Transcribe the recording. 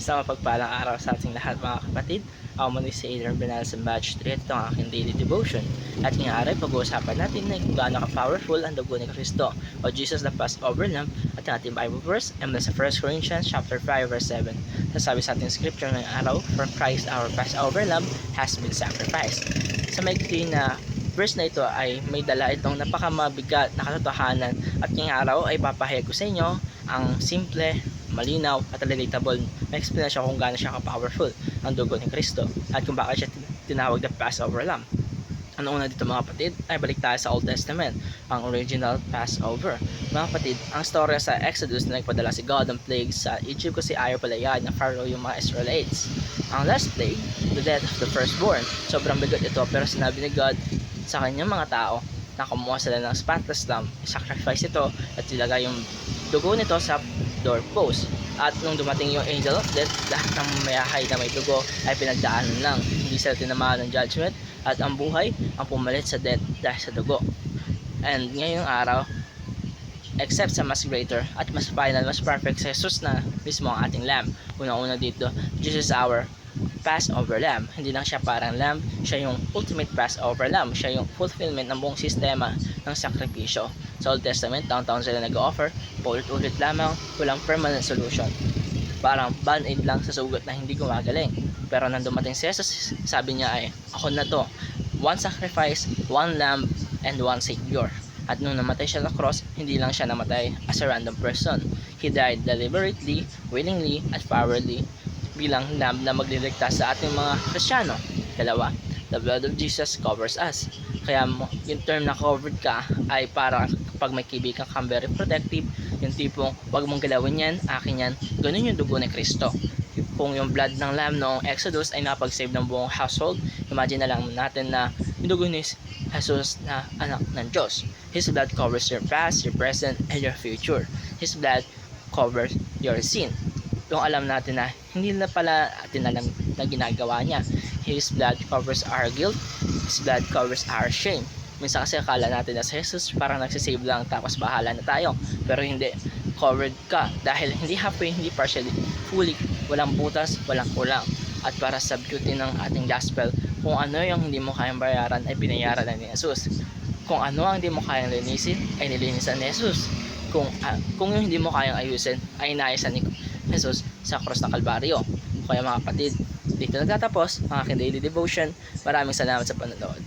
Isang mapagpalang araw sa ating lahat mga kapatid. Ako muli si Adrian Benal sa Batch 3 at ito ang aking daily devotion. At ngayong araw pag-uusapan natin na kung gaano ka-powerful ang dugo ni Kristo o Jesus the Passover Lamb at ang ating Bible verse ay mula sa 1 Corinthians chapter 5 verse 7. Nasabi sa ating scripture ngayong araw, for Christ our Passover Lamb has been sacrificed. Sa maigli na verse na ito ay may dala itong napakamabigat na katotohanan at ngayong araw ay papahayag ko sa inyo ang simple, malinaw at relatable na explanation kung gaano siya ka-powerful ang dugo ni Kristo at kung bakit siya tinawag na Passover Lamb. Ano una dito mga kapatid ay balik tayo sa Old Testament, ang original Passover. Mga kapatid, ang storya sa Exodus na nagpadala si God ng plagues sa Egypt kasi ayaw palayaan ng Pharaoh yung mga Israelites. Ang last plague, the death of the firstborn. Sobrang bigat ito pero sinabi ni God sa kanyang mga tao na kumuha sila ng spotless lamb, sacrifice ito at ilagay yung dugo nito sa doorpost. At nung dumating yung angel of death, lahat ng mayahay na may dugo ay pinagdaanan lang. Hindi sila tinamaan ng judgment at ang buhay ang pumalit sa death dahil sa dugo. And ngayong araw, except sa mas greater at mas final, mas perfect sa Jesus na mismo ang ating lamb. Unang-una dito, Jesus is our Passover Lamb. Hindi lang siya parang lamb, siya yung ultimate Passover Lamb. Siya yung fulfillment ng buong sistema ng sakripisyo. Sa Old Testament, taon-taon sila nag-offer, paulit-ulit lamang, walang permanent solution. Parang band-aid lang sa sugat na hindi gumagaling. Pero nang dumating si Jesus, sabi niya ay, ako na to. One sacrifice, one lamb, and one savior. At nung namatay siya sa cross, hindi lang siya namatay as a random person. He died deliberately, willingly, at powerfully bilang lamb na magliligtas sa ating mga Kristiyano. Dalawa, the blood of Jesus covers us. Kaya yung term na covered ka ay para kapag may kaibigan kang very protective, yung tipong wag mong galawin yan, akin yan. Ganun yung dugo ni Kristo. Kung yung blood ng lamb noong Exodus ay nakapag-save ng buong household, imagine na lang natin na yung dugo ni Jesus na anak ng Diyos. His blood covers your past, your present, and your future. His blood covers your sin. Kung alam natin na hindi na pala natin alam na ginagawa niya. His blood covers our guilt. His blood covers our shame. Minsan kasi akala natin na si Jesus parang nagsisave lang tapos bahala na tayo. Pero hindi. Covered ka dahil hindi halfway, hindi partially, fully, walang butas, walang kulang. At para sa beauty ng ating gospel, kung ano yung hindi mo kayang bayaran ay binayaran na ni Jesus. Kung ano ang hindi mo kayang linisin ay nilinisan ni Jesus. Kung yung hindi mo kayang ayusin ay inaayasan ni Jesus sa cross ng Kalbaryo. Kaya mga kapatid, dito nagtatapos ang aking daily devotion. Maraming salamat sa panonood.